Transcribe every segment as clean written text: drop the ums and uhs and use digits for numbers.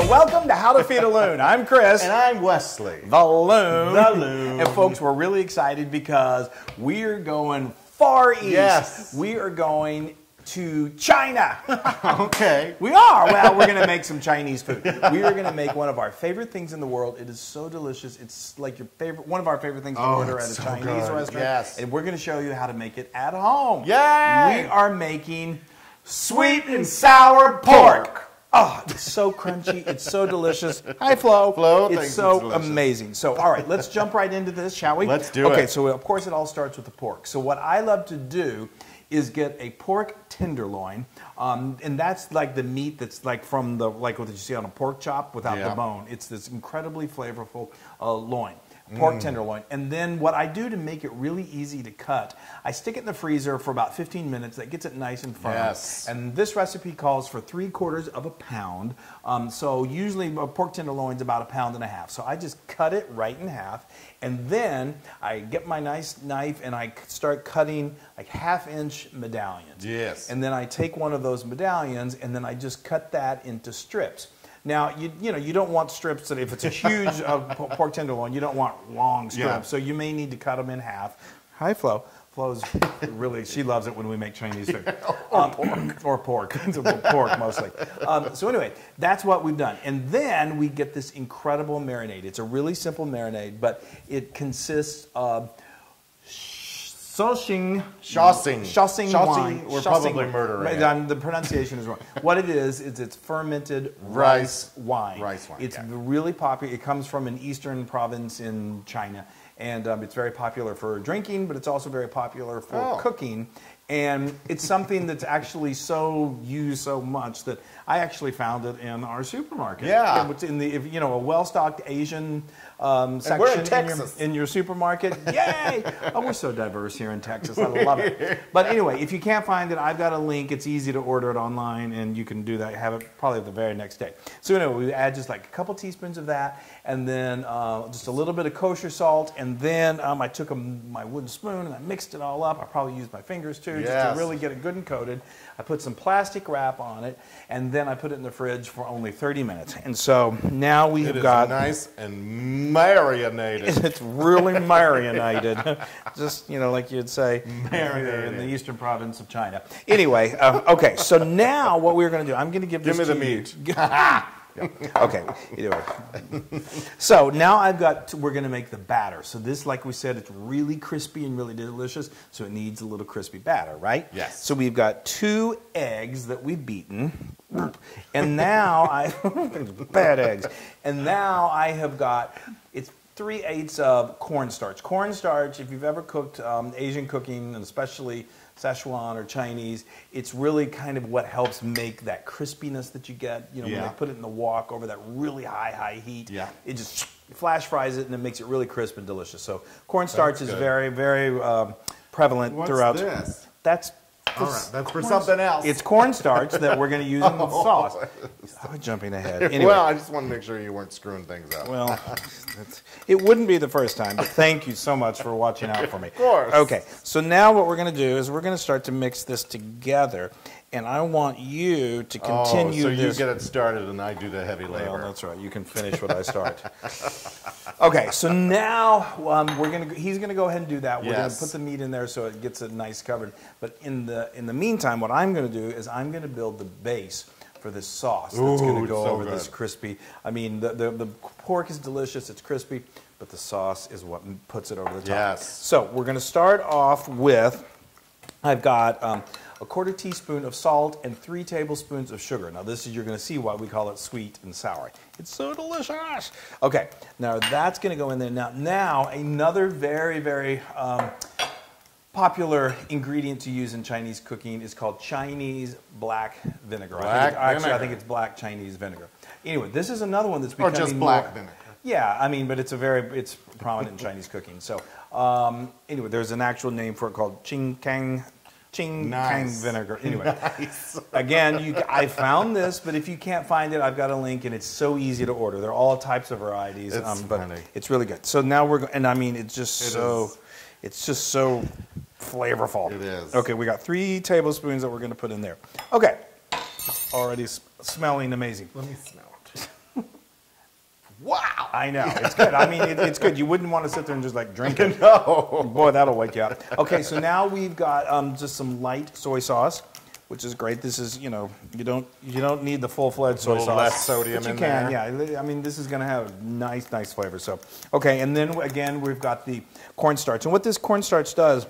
welcome to How to Feed a Loon. I'm Chris. And I'm Wesley. The Loon. The Loon. And folks, we're really excited because we're going far east. Yes. We are going to China. Okay. We are. Well, we're going to make some Chinese food. We are going to make one of our favorite things in the world. It is so delicious. It's like your favorite, one of our favorite things to order at a Chinese restaurant. Yes. And we're going to show you how to make it at home. Yay! We are making sweet and sour pork. Oh, it's so crunchy. It's so delicious. Hi, Flo. Flo, it's thanks, so it's amazing. So, all right, let's jump right into this, shall we? Let's do it. Okay, so of course it all starts with the pork. So what I love to do is get a pork tenderloin, and that's like the meat that's like from the what you see on a pork chop without the bone. It's this incredibly flavorful loin. Pork tenderloin. And then what I do to make it really easy to cut, I stick it in the freezer for about 15 minutes. That gets it nice and firm. Yes. And this recipe calls for 3/4 of a pound. So usually a pork tenderloin is about 1.5 pounds. So I just cut it right in half. And then I get my nice knife and I start cutting like 1/2-inch medallions. Yes. And then I take one of those medallions and then I just cut that into strips. Now, you don't want strips that if it's a huge pork tenderloin, you don't want long strips. Yeah. So you may need to cut them in half. Hi, Flo. Flo's really, she loves it when we make Chinese food. Or pork. Pork mostly. So anyway, that's what we've done. And then we get this incredible marinade. It's a really simple marinade, but it consists of Shaoxing wine. We're probably murdering. The pronunciation is wrong. What it is it's fermented rice wine. Rice wine. It's really popular. It comes from an eastern province in China, and it's very popular for drinking, but it's also very popular for cooking. And it's something that's actually so used so much that I actually found it in our supermarket. Yeah. It's in the a well-stocked Asian section we're in Texas. in your supermarket. Yay! Oh, we're so diverse here in Texas. I love it. But anyway, if you can't find it, I've got a link. It's easy to order it online, and you can do that. Have it probably the very next day. So anyway, we add just like a couple teaspoons of that, and then just a little bit of kosher salt, and then I took my wooden spoon and I mixed it all up. I probably used my fingers too, just to really get it good and coated. I put some plastic wrap on it, and then I put it in the fridge for only 30 minutes. And so now we have got nice and marinated. It's really marinated, just like you'd say marinated in the eastern province of China. Anyway, okay. So now what we're going to do, I'm going to give this me the to meat. You. Okay. Anyway. So now we're going to make the batter. So this, like we said, it's really crispy and really delicious. So it needs a little crispy batter, right? Yes. So we've got 2 eggs that we've beaten. And now bad eggs. And now I have got, it's 3/8 of cornstarch. Cornstarch, if you've ever cooked Asian cooking, and especially Szechuan or Chinese, it's really kind of what helps make that crispiness that you get, when they put it in the wok over that really high heat. Yeah. It just flash fries it and it makes it really crisp and delicious. So cornstarch is very, very prevalent throughout. What's this? That's all right, that's for something else. It's cornstarch that we're going to use in the sauce. I'm jumping ahead. Anyway. Well, I just want to make sure you weren't screwing things up. Well, it wouldn't be the first time, but thank you so much for watching out for me. Of course. Okay, so now what we're going to do is we're going to start to mix this together, and I want you to continue so this. you get it started and I do the heavy labor. Well, that's right. You can finish what I start. Okay, so now he's going to go ahead and do that. We're going to put the meat in there so it gets it nice covered. But in the meantime, what I'm going to do is I'm going to build the base for this sauce that's going to go over this crispy. I mean, the pork is delicious. It's crispy, but the sauce is what puts it over the top. Yes. So we're going to start off with, I've got a 1/4 teaspoon of salt and 3 tablespoons of sugar. Now this is, you're going to see why we call it sweet and sour. It's so delicious. Okay, now that's going to go in there. Now another very, very popular ingredient to use in Chinese cooking is called Chinese black vinegar. I think it's black Chinese vinegar. Anyway, this is another one that's becoming just black vinegar. Yeah, I mean, but it's prominent in Chinese cooking. So anyway, there's an actual name for it called Qingkang vinegar. Anyway, again, I found this, but if you can't find it, I've got a link, and it's so easy to order. There are all types of varieties, but it's really good. So now and I mean, it's just so flavorful. It is. Okay, we got 3 tablespoons that we're going to put in there. Okay, it's already smelling amazing. Let me smell it. Wow. I know, it's good. I mean, it's good. You wouldn't want to sit there and just like drink it. No. Boy, that'll wake you up. Okay, so now we've got just some light soy sauce, which is great. This is, you know, you don't need the full-fledged soy sauce. Less sodium but you in can, there. yeah. I mean, this is going to have nice flavor. So, okay, and then again, we've got the cornstarch. And what this cornstarch does,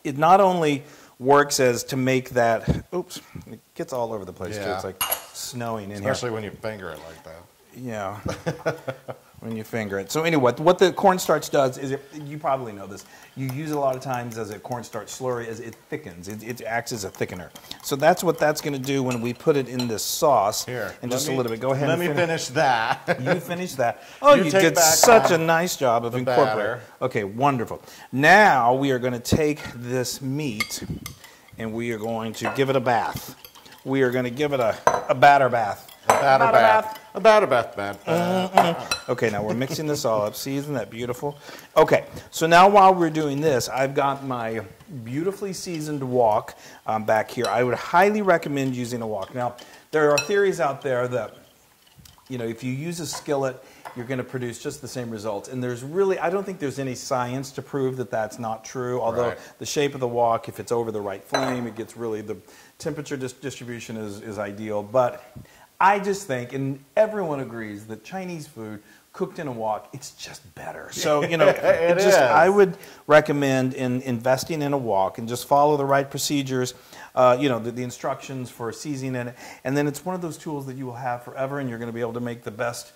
it not only works as to make that, oops, it gets all over the place too. Yeah. It's like snowing in here. Especially when you finger it like that. Yeah, when you finger it. So anyway, what the cornstarch does is, you probably know this, you use it a lot of times as a cornstarch slurry, as it thickens. It acts as a thickener. So that's what that's going to do when we put it in this sauce. Here, and just a little bit. Go ahead. Let me finish that. You finish that. Oh, you did such a nice job of incorporating. Okay, wonderful. Now we are going to take this meat and we are going to give it a bath. We are going to give it a batter bath. A batter bath. Okay, now we're mixing this all up. See, isn't that beautiful? Okay, so now while we're doing this, I've got my beautifully seasoned wok back here. I would highly recommend using a wok. Now, there are theories out there that, you know, if you use a skillet, you're going to produce just the same results. And there's really, I don't think there's any science to prove that that's not true. Although the shape of the wok, if it's over the right flame, it gets really, the temperature distribution is ideal. But I just think, and everyone agrees, that Chinese food cooked in a wok, it's just better. So, you know, I would recommend investing in a wok and just follow the right procedures, you know, the instructions for seasoning it. And then it's one of those tools that you will have forever, and you're going to be able to make the best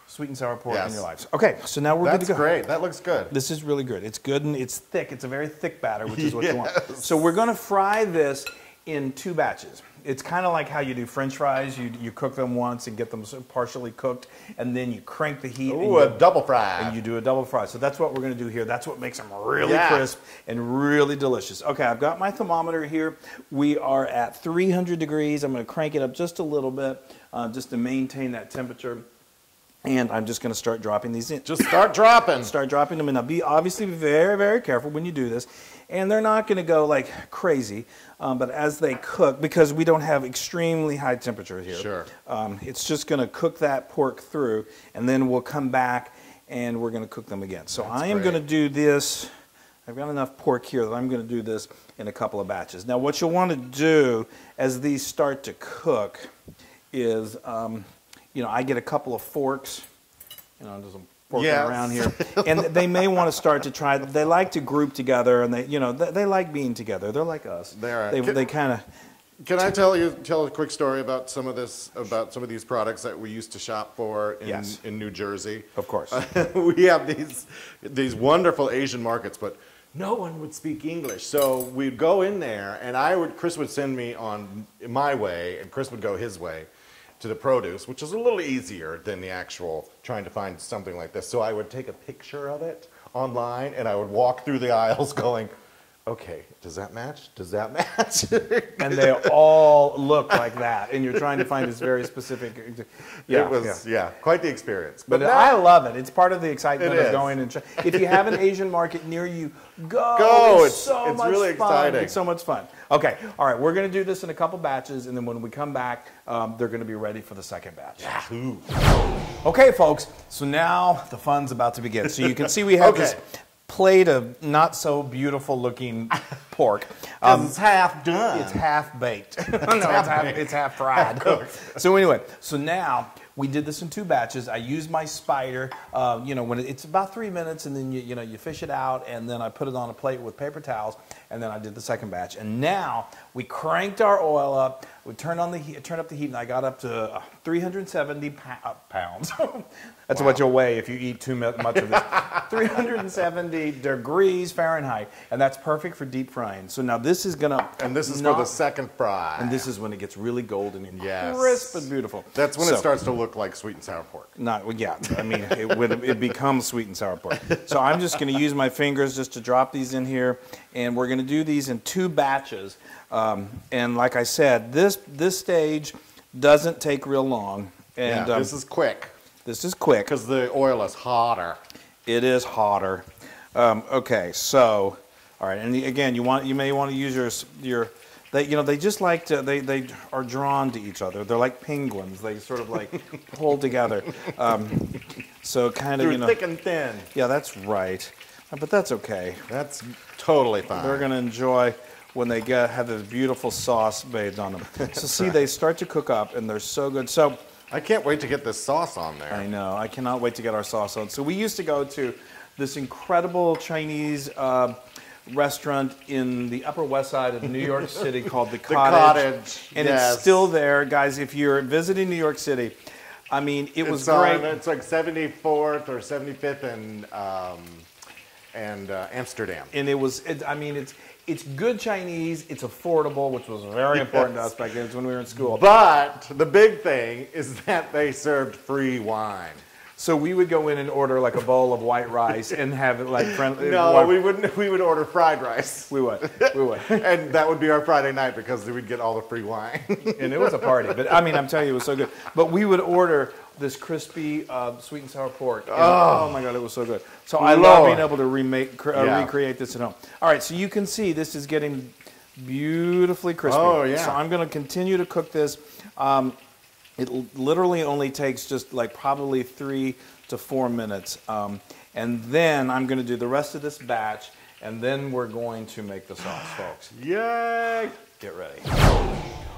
sweet and sour pork in your lives. Okay, so now we're good to go. That's great. That looks good. This is really good. It's good and it's thick. It's a very thick batter, which is what you want. So we're going to fry this in 2 batches. It's kind of like how you do French fries. You cook them once and get them partially cooked, and then you crank the heat. Ooh, a double fry. And you do a double fry. So that's what we're going to do here. That's what makes them really crisp and really delicious. Okay, I've got my thermometer here. We are at 300 degrees. I'm going to crank it up just a little bit just to maintain that temperature. And I'm just going to start dropping these in. Just start dropping. Start dropping them in. Now, obviously be very, very careful when you do this. And they're not going to go like crazy, but as they cook, because we don't have extremely high temperature here, it's just going to cook that pork through, and then we'll come back and we're going to cook them again. So I am going to do this. I've got enough pork here that I'm going to do this in a couple of batches. Now, what you'll want to do as these start to cook is, you know, I get a couple of forks, you know, there's some fork around here, and they may want to start to try. They like to group together, and they like being together. They're like us. They kind of. Can I tell a quick story about some of these products that we used to shop for in New Jersey? Of course. We have these wonderful Asian markets, but no one would speak English. So we'd go in there, and Chris would send me on my way, and Chris would go his way to the produce, which is a little easier than the actual trying to find something like this. So I would take a picture of it online, and I would walk through the aisles going, okay, does that match? Does that match? And they all look like that, and you're trying to find this very specific. It was quite the experience. But I love it. It's part of the excitement of going and if you have an Asian market near you, go. It's so much really fun. exciting. It's so much fun. Okay, all right, we're going to do this in a couple batches, and then when we come back, they're going to be ready for the second batch. Yahoo! Okay, folks, so now the fun's about to begin. So you can see we have this plate of not so beautiful looking pork. It's half done. It's half baked. It's half fried. So anyway, so now we did this in 2 batches. I used my spider. You know, when it's about 3 minutes, and then you fish it out, and then I put it on a plate with paper towels, and then I did the second batch. And now we cranked our oil up. We turned up the heat, and I got up to 370 pounds. That's what you'll weigh if you eat too much of this. 370 degrees Fahrenheit, and that's perfect for deep frying. So now this is gonna, and this is for the second fry. And this is when it gets really golden and crisp and beautiful. That's when it starts to look like sweet and sour pork. I mean, it becomes sweet and sour pork. So I'm just going to use my fingers just to drop these in here, and we're going to do these in 2 batches. And like I said, this stage doesn't take real long. And this is quick. This is quick because the oil is hotter. It is hotter. Okay, so all right, and again, you may want to use they just like to, they are drawn to each other. They're like penguins. They sort of like pull together. So kind of, Through thick and thin. Yeah, that's right. But that's okay. That's totally fine. They're going to enjoy when they have this beautiful sauce bathed on them. So see, they start to cook up, and they're so good. So I can't wait to get this sauce on there. I know. I cannot wait to get our sauce on. So we used to go to this incredible Chinese restaurant in the Upper West Side of New York City called The Cottage. The Cottage, and yes. It's still there. Guys, if you're visiting New York City, I mean, it was great. It's like 74th or 75th and Amsterdam. And it's good Chinese. It's affordable, which was very important to us back then when we were in school. But the big thing is that they served free wine. So we would go in and order like a bowl of white rice and have it like friendly. No, we wouldn't. We would order fried rice. We would. And that would be our Friday night because we'd get all the free wine. And it was a party. But I mean, I'm telling you, it was so good. But we would order this crispy sweet and sour pork. And, oh my God, it was so good. So I love being able to recreate this at home. All right, so you can see this is getting beautifully crispy. Oh yeah. So I'm going to continue to cook this. It literally only takes just like probably 3 to 4 minutes. And then I'm going to do the rest of this batch, and then we're going to make the sauce, folks. Yay! Get ready.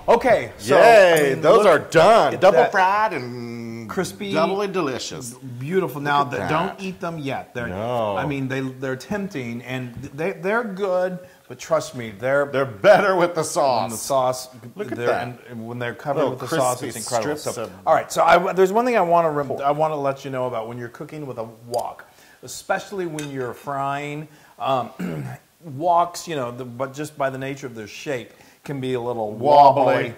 Okay, so yay! Those are done. Double fried and crispy, doubly delicious. Beautiful. Now, don't eat them yet. No. I mean, they're tempting, and they're good. But trust me, they're better with the sauce. When the sauce, look at that. And when they're covered with the sauce, it's incredible. So, all right, so there's one thing I want to let you know about when you're cooking with a wok, especially when you're frying. Woks, but just by the nature of their shape, can be a little wobbly.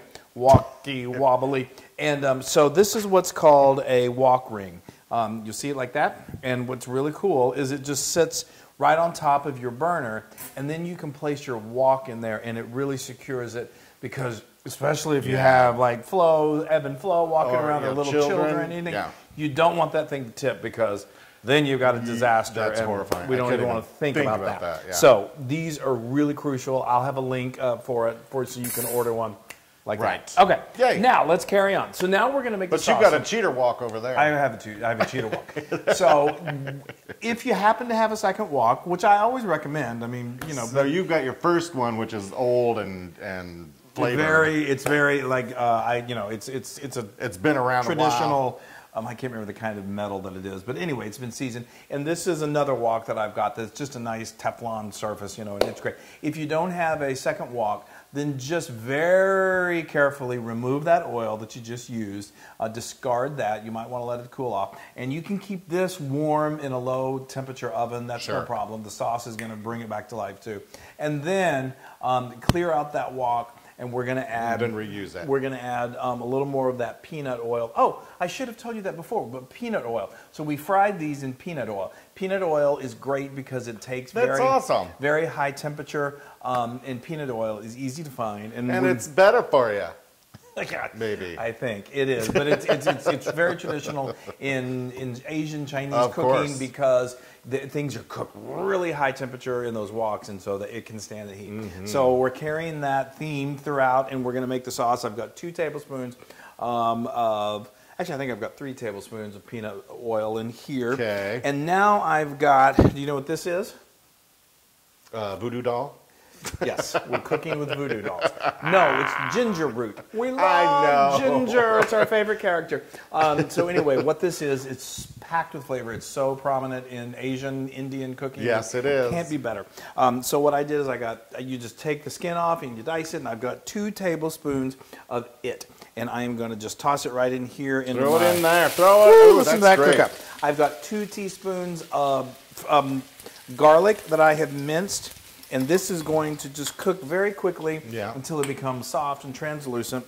And so this is what's called a wok ring. You'll see it like that. And what's really cool is it just sits right on top of your burner, and then you can place your wok in there, and it really secures it, because especially if you have like ebb and flow walking around, or little children or anything, you don't want that thing to tip, because then you've got a disaster. That's horrifying. We don't even want to think about that. Yeah. So these are really crucial. I'll have a link for it so you can order one. Like that. Okay. Yay. Now let's carry on. So now we're going to make the sauce. But you've got a cheater wok over there. I have a cheater wok. So if you happen to have a second wok, which I always recommend, I mean, So you've got your first one, which is old and flavored. It's very like it's been around traditional. I can't remember the kind of metal that it is, but anyway, it's been seasoned. And this is another wok that I've got that's just a nice Teflon surface, and it's great. If you don't have a second wok, then just very carefully remove that oil that you just used. Discard that. You might want to let it cool off. And you can keep this warm in a low temperature oven. That's no problem. The sauce is going to bring it back to life too. And then clear out that wok. And we're going to add. And then reuse that. We're going to add a little more of that peanut oil. Oh, I should have told you that before, but peanut oil. So we fried these in peanut oil. Peanut oil is great because it takes very high temperature, and peanut oil is easy to find. And it's better for you. God, maybe. I think it is, but it's very traditional in Asian Chinese cooking, because things are cooked really high temperature in those woks, and so that it can stand the heat. Mm-hmm. So we're carrying that theme throughout, and we're going to make the sauce. I've got 2 tablespoons actually, I think I've got 3 tablespoons of peanut oil in here. Okay. And now I've got, do you know what this is? Voodoo doll? Yes, we're cooking with voodoo dolls. No, it's ginger root. We love ginger. It's our favorite character. So anyway, what this is, it's packed with flavor. It's so prominent in Asian, Indian cooking. Yes, it is. Can't be better. So what I did is you just take the skin off and you dice it, and I've got 2 tablespoons of it. And I am going to just toss it right in here. Throw it in there. Throw it. Ooh, listen to that cook up. I've got 2 teaspoons of garlic that I have minced. And this is going to just cook very quickly until it becomes soft and translucent.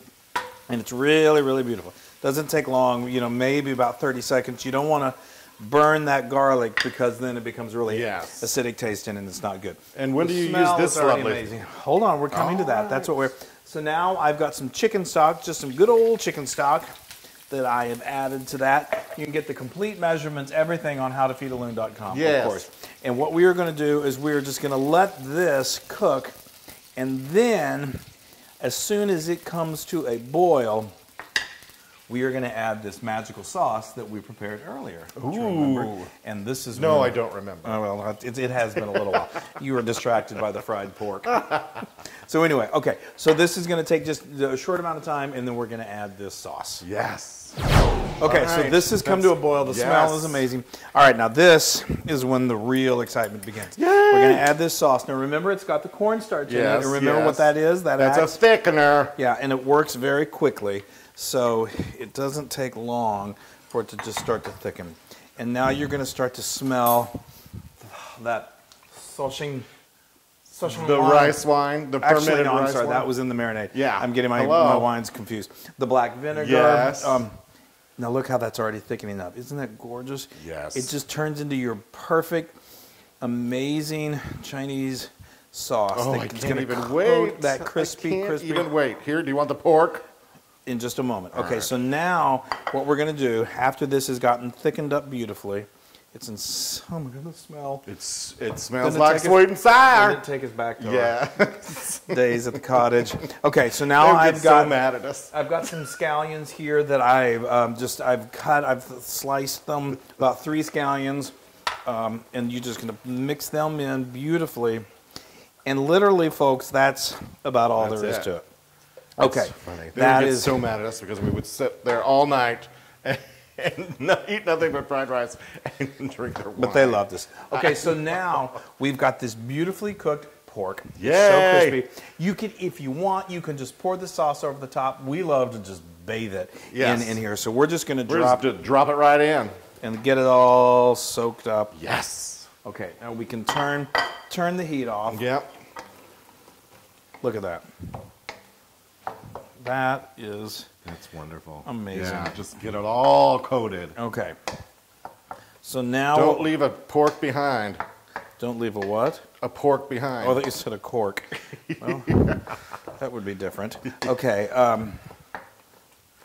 And it's really, really beautiful. Doesn't take long, maybe about 30 seconds. You don't want to burn that garlic, because then it becomes really acidic tasting, and it's not good. And when do you use this lovely? Amazing. Hold on, we're coming to that. That's what we're... So now I've got some chicken stock, just some good old chicken stock that I have added to that. You can get the complete measurements, everything on howtofeedaloon.com, of course. And what we are going to do is we're just going to let this cook, and then As soon as it comes to a boil, we are going to add this magical sauce that we prepared earlier. Ooh. And this is No, I don't remember. Oh, well, it has been a little while. You were distracted by the fried pork. So anyway, okay. So this is going to take just a short amount of time, and then we're going to add this sauce. Yes. Okay, All so right. this has come to a boil. The smell is amazing. All right, now this is when the real excitement begins. Yay! We're going to add this sauce. Now remember, it's got the cornstarch in it. And remember what that is? That's a thickener. Yeah, and it works very quickly, so it doesn't take long for it to just start to thicken. And now you're going to start to smell that sauching. The rice wine, the fermented Actually, no, I'm rice sorry, wine. that was in the marinade. Yeah. I'm getting my wines confused. The black vinegar. Yes. Now look how that's already thickening up. Isn't that gorgeous? Yes. It just turns into your perfect, amazing Chinese sauce. Oh, I It's can't gonna even coat wait. That crispy, I can't even wait. Here, do you want the pork? In just a moment. All Okay, right. so now what we're going to do, after this has gotten thickened up beautifully, it's in, oh my goodness, smell. It smells Didn't it like take us- sweet and sour. Didn't it take us back to Yeah. our days at the cottage. Okay, so now They'll I've get got so mad at us. I've got some scallions here that I've sliced them, about 3 scallions, and you're just going to mix them in beautifully. And literally, folks, that's about all there is to it. Okay, That's funny. They that would get is so mad at us because we would sit there all night and eat nothing but fried rice and drink their wine. But they love this. Okay, so now we've got this beautifully cooked pork. It's Yay! so crispy. You can, if you want, you can just pour the sauce over the top. We love to just bathe it in here. So we're just going to drop it right in. and get it all soaked up. Yes. Okay, now we can turn the heat off. Yep. Look at that. That is That's wonderful. amazing. Yeah, just get it all coated. Okay. So now Don't leave a pork behind. don't leave a what? A pork behind. Oh, I thought you said a cork. Well, that would be different. Okay.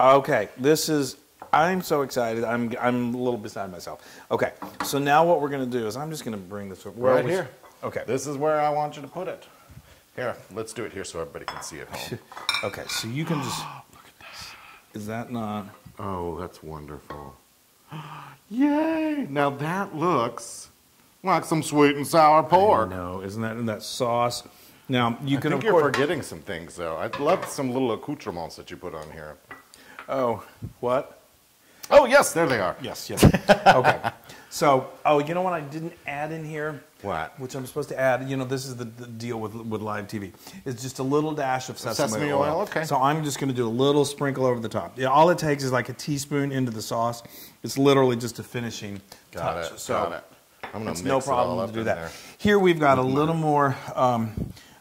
Okay. This is. I'm so excited. I'm a little beside myself. Okay. So now what we're going to do is I'm just going to bring this over. Right here. Okay. This is where I want you to put it. Here, let's do it here so everybody can see it home. Okay. So you can just. Look at that. Is that not? Oh, that's wonderful. Yay! Now that looks like some sweet and sour pork. No, isn't that sauce? Now you can I of think you're course. forgetting some things though. I'd love some little accoutrements that you put on here. Oh, what? Oh yes, there they are. Yes. Okay. So, you know what I didn't add in here? What? Which I'm supposed to add. You know, this is the deal with live TV. It's just a little dash of sesame oil. Okay. So I'm just going to do a little sprinkle over the top. Yeah, all it takes is like a teaspoon into the sauce. It's literally just a finishing touch. Got it. I'm gonna It's mix no it all problem up to do in that. there. Here we've got a little more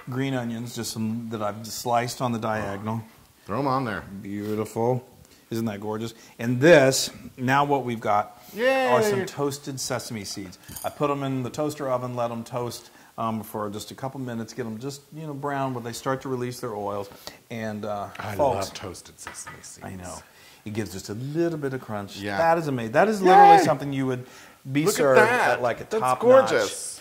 green onions, just some that I've sliced on the diagonal. Throw them on there. Beautiful. Isn't that gorgeous? And this, now what we've got Yay! are some toasted sesame seeds. I put them in the toaster oven, let them toast for just a couple minutes, get them just brown when they start to release their oils. And I folks, love toasted sesame seeds. I know. It gives just a little bit of crunch. Yeah. That is amazing. That is literally Yay! something you would be Look served at that. at like a That's top-notch gorgeous.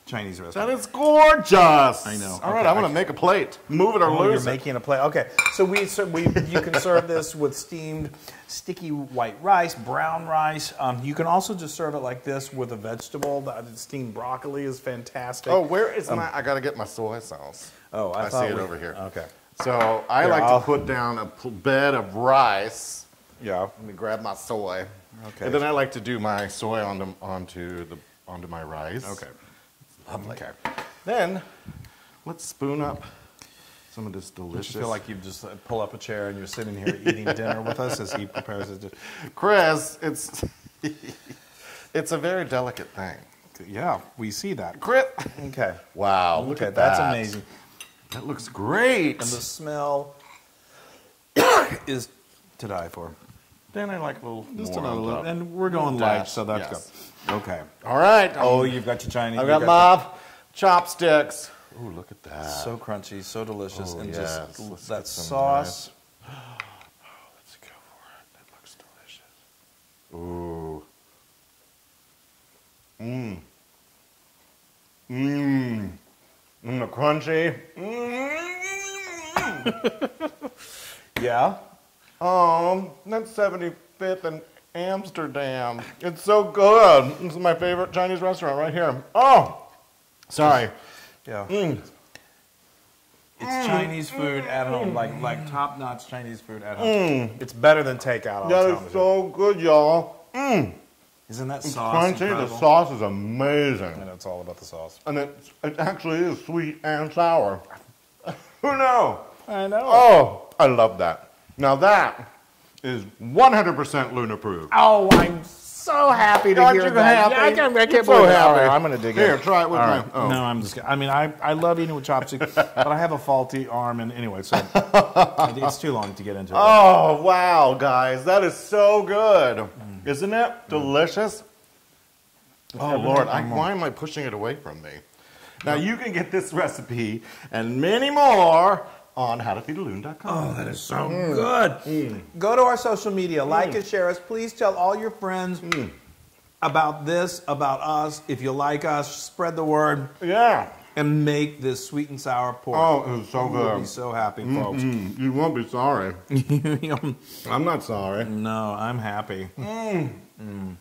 Chinese restaurant. That is gorgeous. I know. All right, Okay, I'm gonna make a plate. Move it or Oh, you're lose it. making a plate. Okay, so you can serve this with steamed sticky white rice, brown rice. You can also just serve it like this with a vegetable. The steamed broccoli is fantastic. Oh, where is my? I gotta get my soy sauce. Oh, I see thought it over here. Okay. So I like to put down a bed of rice. Yeah. Let me grab my soy. Okay. And then I like to do my soy onto my rice. Okay. Lovely. Okay. Then let's spoon up some of this I delicious. feel like you just pull up a chair and you're sitting here eating dinner with us as he prepares his dish. Chris, it's a very delicate thing. Yeah, we see that. Chris. Okay. Wow. Look Okay, at that's that. amazing. That looks great. And the smell is to die for. Then I like a little Just more another on little, top. and we're going Dash, light, so that's yes. good. Okay. All right. Oh, you've got your Chinese. I've you've got my chopsticks. Ooh, look at that. so crunchy, so delicious, Oh, and yes. just Let's that get some sauce. Oh, let's go for it. That looks delicious. Ooh. Mmm. Mmm. Mmm, the crunchy. Mmm. Yeah. That's 75th and Amsterdam. It's so good. This is my favorite Chinese restaurant right here. Oh, sorry. Yeah. It's Chinese food at home, like top-notch Chinese food at home. It's better than takeout. That is so good, y'all. Isn't that It's sauce crunchy. incredible? The sauce is amazing. I know it's all about the sauce. And it actually is sweet and sour. Who knew? I know. Oh, I love that. Now that is 100% Loon approved. Oh, I'm so happy to Aren't hear you that. happy? Yeah, I can't So believe it. happy. All right, I'm going to dig Here, in. try it with All me. right. Oh. No, I'm just. I mean, I love eating with chopsticks, but I have a faulty arm, and anyway, so it's too long to get into it. Oh, wow, guys. That is so good. Isn't it delicious? Oh, Lord. Why am I pushing it away from me? Now, you can get this recipe and many more on howtofeedaloon.com. Oh, that is so good. Go to our social media, like and share us. Please tell all your friends about this, about us. If you like us, spread the word. Yeah. And make this sweet and sour pork. Oh, it's so We'll good. be so happy, folks. You won't be sorry. I'm not sorry. No, I'm happy. I'm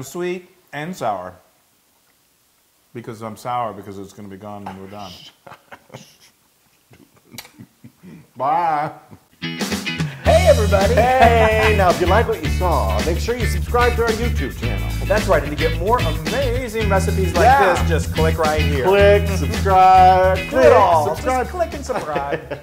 sweet and sour. Because I'm sour because it's going to be gone when we're done. Bye. Hey, everybody. Hey, now if you like what you saw, make sure you subscribe to our YouTube channel. That's right. And to get more amazing recipes like Yeah. this, just click right here. Click, subscribe, Do it all. subscribe. Just click and subscribe.